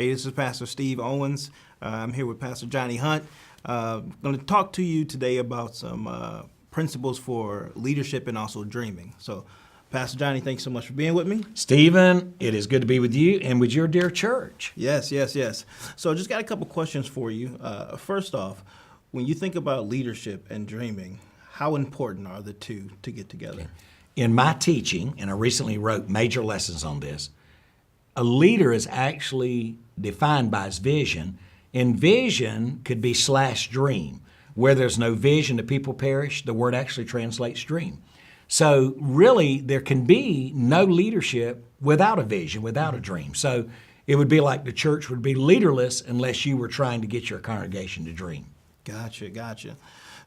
Hey, this is Pastor Steve Owens. I'm here with Pastor Johnny Hunt. I'm going to talk to you today about some principles for leadership and also dreaming. So, Pastor Johnny, thanks so much for being with me. Stephen, it is good to be with you and with your dear church. Yes. So, I just got a couple questions for you. First off, when you think about leadership and dreaming, how important are the two to get together? In my teaching, and I recently wrote major lessons on this, a leader is actually defined by his vision, and vision could be / dream. Where there's no vision, the people perish. The word actually translates dream. So really, there can be no leadership without a vision, without a dream. So it would be like the church would be leaderless unless you were trying to get your congregation to dream. Gotcha.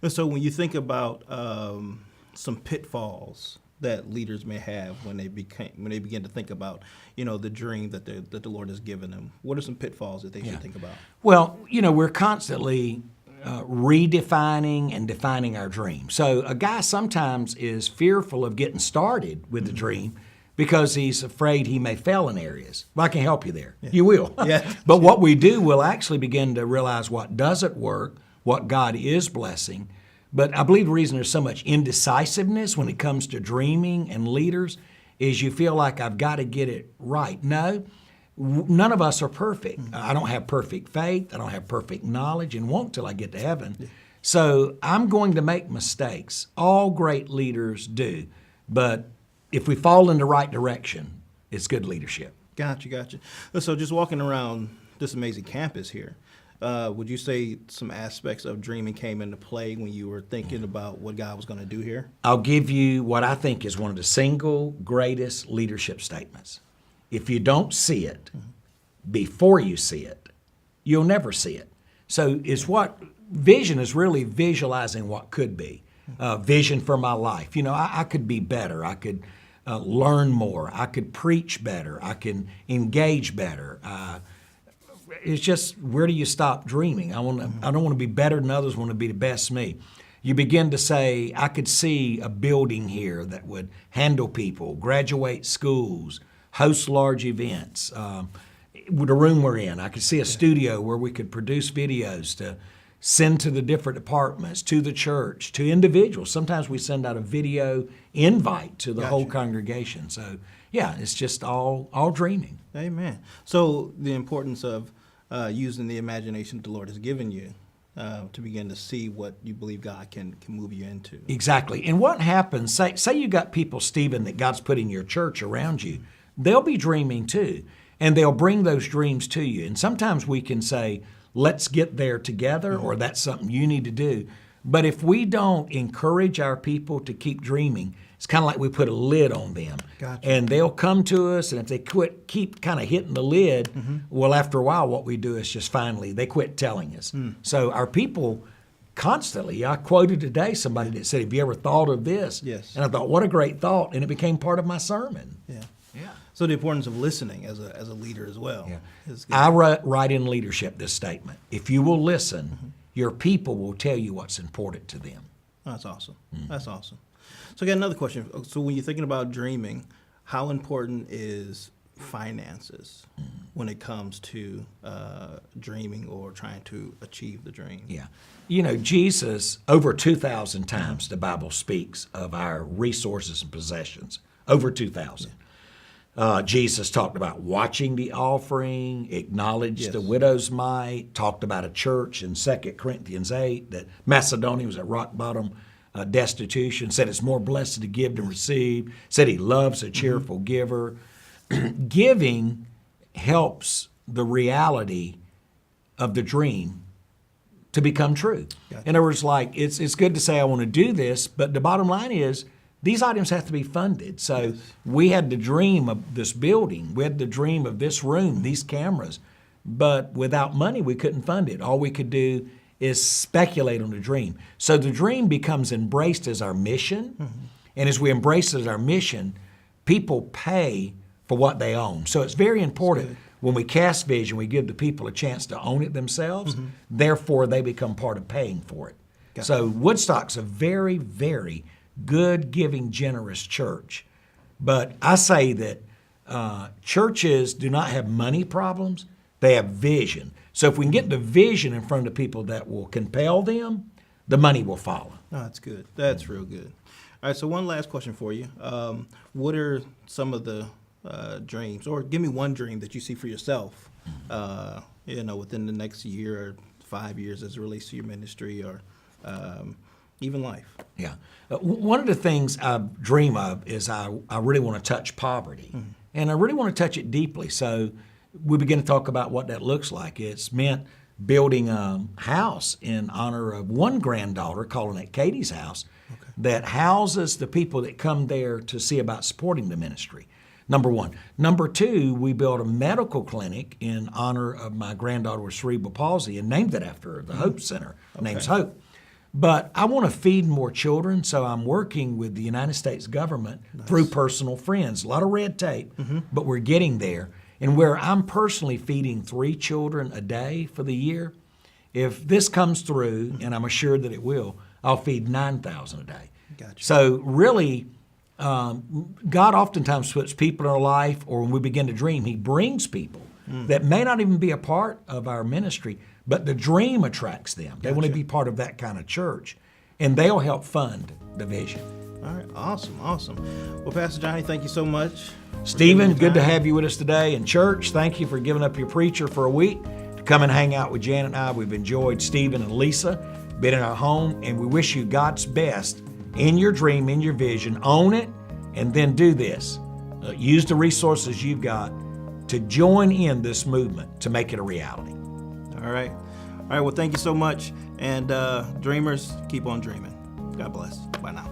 And so when you think about some pitfalls that leaders may have when they begin to think about, the dream that the Lord has given them, what are some pitfalls that they should think about? Well, we're constantly redefining and defining our dream. So a guy sometimes is fearful of getting started with the dream because he's afraid he may fail in areas. Well, I can help you there. Yeah. You will. Yeah. But what we do, we'll actually begin to realize what doesn't work, what God is blessing. But I believe the reason there's so much indecisiveness when it comes to dreaming and leaders is you feel like I've got to get it right. No, none of us are perfect. I don't have perfect faith. I don't have perfect knowledge and won't till I get to heaven. Yeah. So I'm going to make mistakes. All great leaders do. But if we fall in the right direction, it's good leadership. Gotcha. So just walking around this amazing campus here, would you say some aspects of dreaming came into play when you were thinking about what God was going to do here? I'll give you what I think is one of the single greatest leadership statements. If you don't see it before you see it, you'll never see it. So vision is really visualizing what could be. Vision for my life. I could be better. I could learn more. I could preach better. I can engage better. It's just, where do you stop dreaming? I don't want to be better than others. I want to be the best me. You begin to say, I could see a building here that would handle people, graduate schools, host large events. The room we're in, I could see a studio where we could produce videos to send to the different departments, to the church, to individuals. Sometimes we send out a video invite to the whole congregation. So, yeah, it's just all dreaming. Amen. So the importance of using the imagination that the Lord has given you to begin to see what you believe God can move you into. Exactly. And what happens, say you got people, Stephen, that God's put in your church around you, they'll be dreaming too, and they'll bring those dreams to you. And sometimes we can say, let's get there together, or that's something you need to do. But if we don't encourage our people to keep dreaming, it's kind of like we put a lid on them. Gotcha. And they'll come to us, and if they keep kind of hitting the lid, well, after a while, what we do is just finally, they quit telling us. So our people constantly, I quoted today somebody that said, have you ever thought of this? Yes. And I thought, what a great thought, and it became part of my sermon. Yeah. So the importance of listening as a leader as well. Yeah. I write in leadership this statement. If you will listen, your people will tell you what's important to them. That's awesome. That's awesome. So I got another question. So when you're thinking about dreaming, how important is finances when it comes to dreaming or trying to achieve the dream? Yeah. Jesus, over 2,000 times the Bible speaks of our resources and possessions. Over 2,000. Jesus talked about watching the offering, acknowledged the widow's mite, talked about a church in 2 Corinthians 8, that Macedonia was at rock bottom destitution, said it's more blessed to give than receive, said he loves a cheerful giver. Giving helps the reality of the dream to become true. Gotcha. In other words, it's good to say I want to do this, but the bottom line is these items have to be funded. So we had the dream of this building. We had the dream of this room, these cameras. But without money, we couldn't fund it. All we could do is speculate on the dream. So the dream becomes embraced as our mission. And as we embrace it as our mission, people pay for what they own. So it's very important when we cast vision, we give the people a chance to own it themselves. Therefore, they become part of paying for it. So Woodstock's a very, very good, giving, generous church. But I say that churches do not have money problems. They have vision. So if we can get the vision in front of the people that will compel them, the money will follow. Oh, that's good. That's real good. All right, so one last question for you. What are some of the dreams, or give me one dream that you see for yourself, within the next year or 5 years as it relates to your ministry or even life? Yeah. One of the things I dream of is I really want to touch poverty. And I really want to touch it deeply. So we begin to talk about what that looks like. It's meant building a house in honor of one granddaughter, calling it Katie's house, that houses the people that come there to see about supporting the ministry. Number one. Number two, we built a medical clinic in honor of my granddaughter with cerebral palsy and named it after her, the Hope Center. Name's Hope. But I want to feed more children, so I'm working with the United States government through personal friends. A lot of red tape, but we're getting there. And where I'm personally feeding 3 children a day for the year, if this comes through, and I'm assured that it will, I'll feed 9,000 a day. Gotcha. So really, God oftentimes puts people in our life, or when we begin to dream, He brings people that may not even be a part of our ministry, but the dream attracts them. They want to be part of that kind of church, and they'll help fund the vision. All right, awesome. Well, Pastor Johnny, thank you so much. Stephen, good to have you with us today. And church, thank you for giving up your preacher for a week to come and hang out with Janet and I. We've enjoyed Stephen and Lisa, been in our home, and we wish you God's best in your dream, in your vision. Own it, and then do this. Use the resources you've got to join in this movement to make it a reality. All right. Well, thank you so much. And dreamers, keep on dreaming. God bless. Bye now.